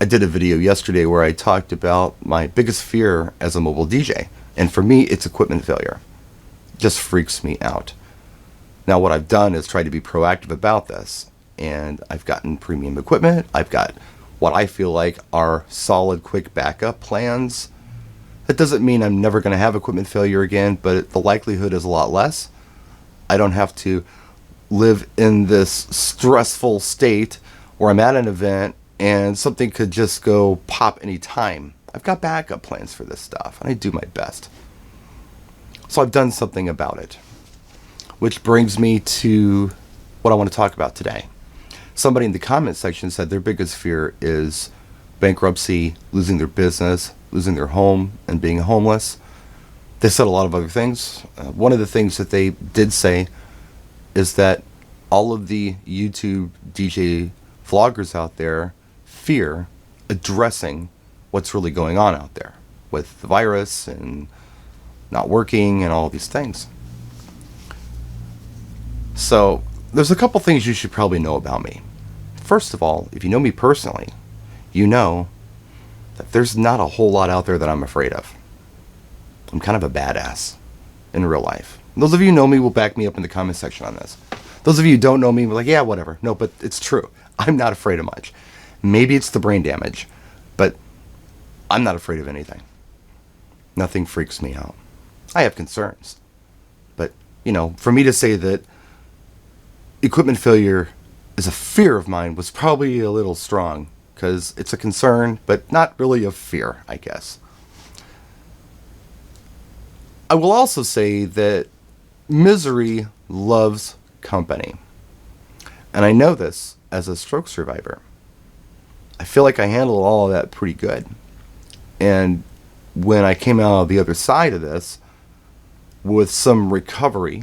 I did a video yesterday where I talked about my biggest fear as a mobile DJ. And for me, it's equipment failure. It just freaks me out. Now, what I've done is try to be proactive about this. And I've gotten premium equipment. I've got what I feel like are solid, quick backup plans. That doesn't mean I'm never going to have equipment failure again, but the likelihood is a lot less. I don't have to live in this stressful state where I'm at an event and something could just go pop any time. I've got backup plans for this stuff, and I do my best. So I've done something about it. Which brings me to what I want to talk about today. Somebody in the comment section said their biggest fear is bankruptcy, losing their business, losing their home, and being homeless. They said a lot of other things. One of the things that they did say is that all of the YouTube DJ vloggers out there fear addressing what's really going on out there with the virus and not working and all these things. So there's a couple things you should probably know about me. First of all, if you know me personally, you know that there's not a whole lot out there that I'm afraid of. I'm kind of a badass in real life. Those of you who know me will back me up in the comment section on this. Those of you who don't know me will be like, yeah, whatever. No, but it's true. I'm not afraid of much. Maybe it's the brain damage, but I'm not afraid of anything. Nothing freaks me out. I have concerns. But, for me to say that equipment failure is a fear of mine was probably a little strong, because it's a concern, but not really a fear, I guess. I will also say that misery loves company. And I know this as a stroke survivor. I feel like I handled all of that pretty good. And when I came out of the other side of this, with some recovery,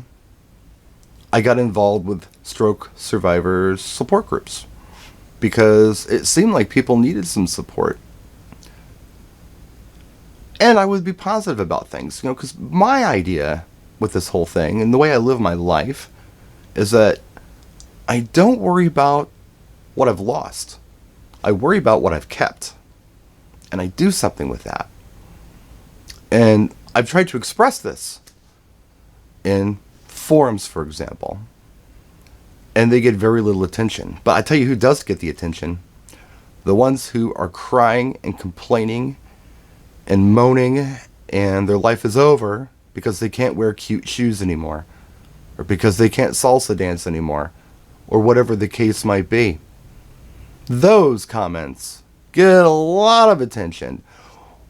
I got involved with stroke survivors support groups because it seemed like people needed some support. And I would be positive about things, because my idea with this whole thing and the way I live my life is that I don't worry about what I've lost. I worry about what I've kept. And I do something with that. And I've tried to express this in forums, for example. And they get very little attention. But I tell you who does get the attention. The ones who are crying and complaining and moaning and their life is over because they can't wear cute shoes anymore. Or because they can't salsa dance anymore. Or whatever the case might be. Those comments get a lot of attention.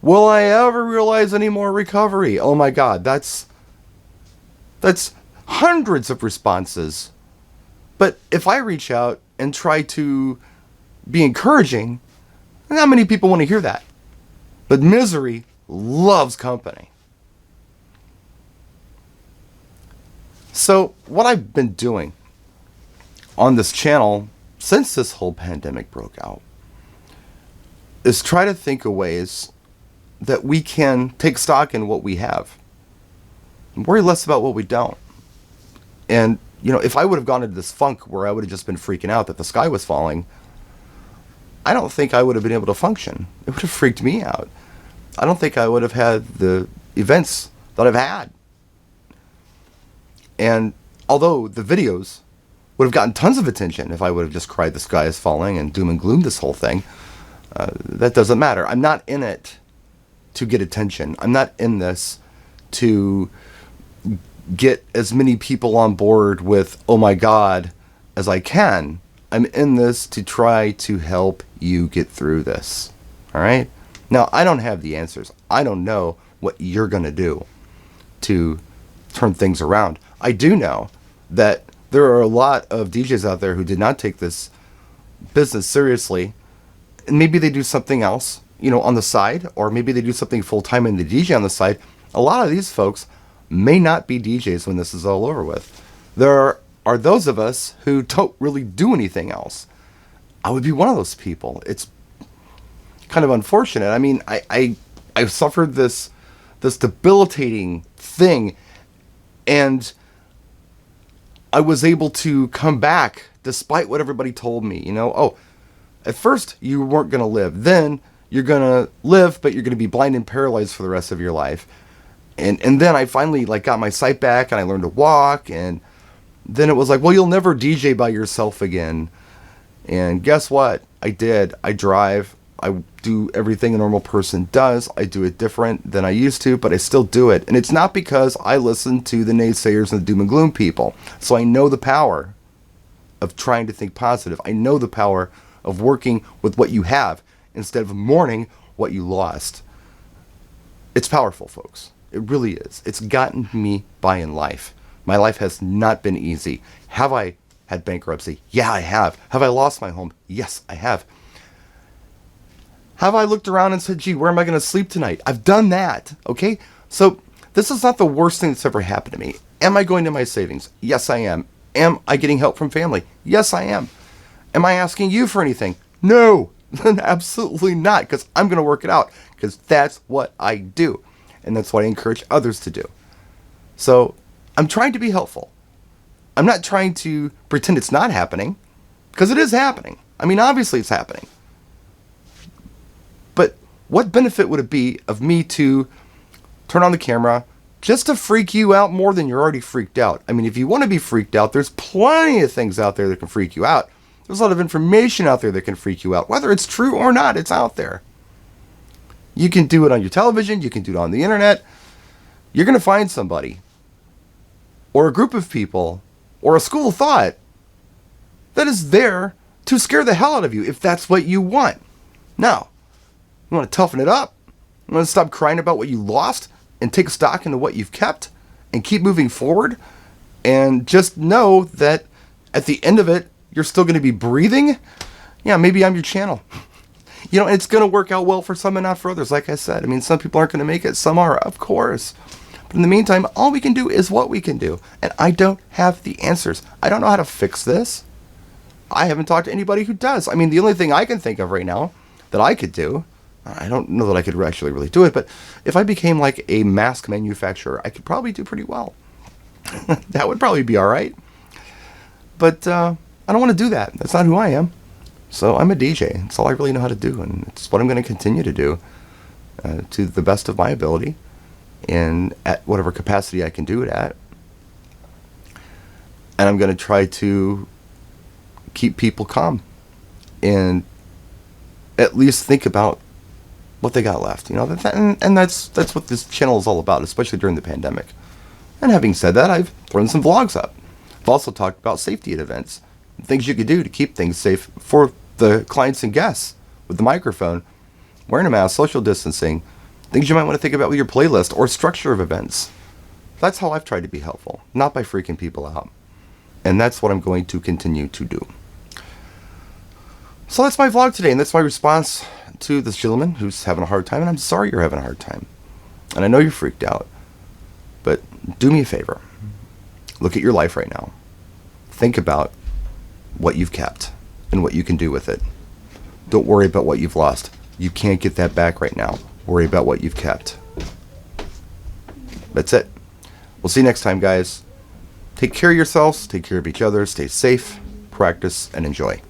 Will I ever realize any more recovery? Oh my God, that's hundreds of responses. But if I reach out and try to be encouraging, not many people want to hear that. But misery loves company. So what I've been doing on this channel since this whole pandemic broke out is try to think of ways that we can take stock in what we have and worry less about what we don't. And, if I would have gone into this funk where I would have just been freaking out that the sky was falling, I don't think I would have been able to function. It would have freaked me out. I don't think I would have had the events that I've had. And although the videos would have gotten tons of attention if I would have just cried the sky is falling and doom and gloom this whole thing, that doesn't matter. I'm not in it to get attention. I'm not in this to get as many people on board with, oh my God, as I can. I'm in this to try to help you get through this. All right? Now, I don't have the answers. I don't know what you're going to do to turn things around. I do know that there are a lot of DJs out there who did not take this business seriously. And maybe they do something else, on the side, or maybe they do something full-time in the DJ on the side. A lot of these folks may not be DJs when this is all over with. There are those of us who don't really do anything else. I would be one of those people. It's kind of unfortunate. I mean, I suffered this debilitating thing, and I was able to come back despite what everybody told me. At first, you weren't going to live. Then you're going to live, but you're going to be blind and paralyzed for the rest of your life. And then I finally like got my sight back and I learned to walk. And then it was like, well, you'll never DJ by yourself again. And guess what? I did. I drive. I do everything a normal person does. I do it different than I used to, but I still do it. And it's not because I listen to the naysayers and the doom and gloom people. So I know the power of trying to think positive. I know the power of working with what you have instead of mourning what you lost. It's powerful, folks. It really is. It's gotten me by in life. My life has not been easy. Have I had bankruptcy? Yeah, I have. Have I lost my home? Yes, I have. Have I looked around and said, gee, where am I going to sleep tonight? I've done that, okay? So this is not the worst thing that's ever happened to me. Am I going to my savings? Yes, I am. Am I getting help from family? Yes, I am. Am I asking you for anything? No, absolutely not, because I'm going to work it out, because that's what I do, and that's what I encourage others to do. So I'm trying to be helpful. I'm not trying to pretend it's not happening, because it is happening. I mean, obviously it's happening. But what benefit would it be of me to turn on the camera just to freak you out more than you're already freaked out? I mean, if you want to be freaked out, there's plenty of things out there that can freak you out. There's a lot of information out there that can freak you out. Whether it's true or not, it's out there. You can do it on your television. You can do it on the internet. You're going to find somebody or a group of people or a school of thought that is there to scare the hell out of you if that's what you want. Now, you want to toughen it up? You want to stop crying about what you lost and take stock into what you've kept and keep moving forward and just know that at the end of it, you're still going to be breathing? Yeah, maybe I'm your channel. You know, it's going to work out well for some and not for others, like I said. I mean, some people aren't going to make it. Some are, of course. But in the meantime, all we can do is what we can do. And I don't have the answers. I don't know how to fix this. I haven't talked to anybody who does. I mean, the only thing I can think of right now that I could do, I don't know that I could actually really do it, but if I became like a mask manufacturer, I could probably do pretty well. That would probably be all right. But I don't want to do that. That's not who I am. So I'm a DJ. That's all I really know how to do, and it's what I'm going to continue to do to the best of my ability and at whatever capacity I can do it at. And I'm going to try to keep people calm and at least think about what they got left, you know, and that's what this channel is all about, especially during the pandemic. And having said that, I've thrown some vlogs up. I've also talked about safety at events, things you could do to keep things safe for the clients and guests with the microphone, wearing a mask, social distancing, things you might want to think about with your playlist or structure of events. That's how I've tried to be helpful, not by freaking people out. And that's what I'm going to continue to do. So that's my vlog today, and that's my response to this gentleman who's having a hard time, and I'm sorry you're having a hard time. And I know you're freaked out, but do me a favor. Look at your life right now. Think about what you've kept and what you can do with it. Don't worry about what you've lost. You can't get that back right now. Worry about what you've kept. That's it. We'll see you next time, guys. Take care of yourselves, take care of each other, stay safe, practice, and enjoy.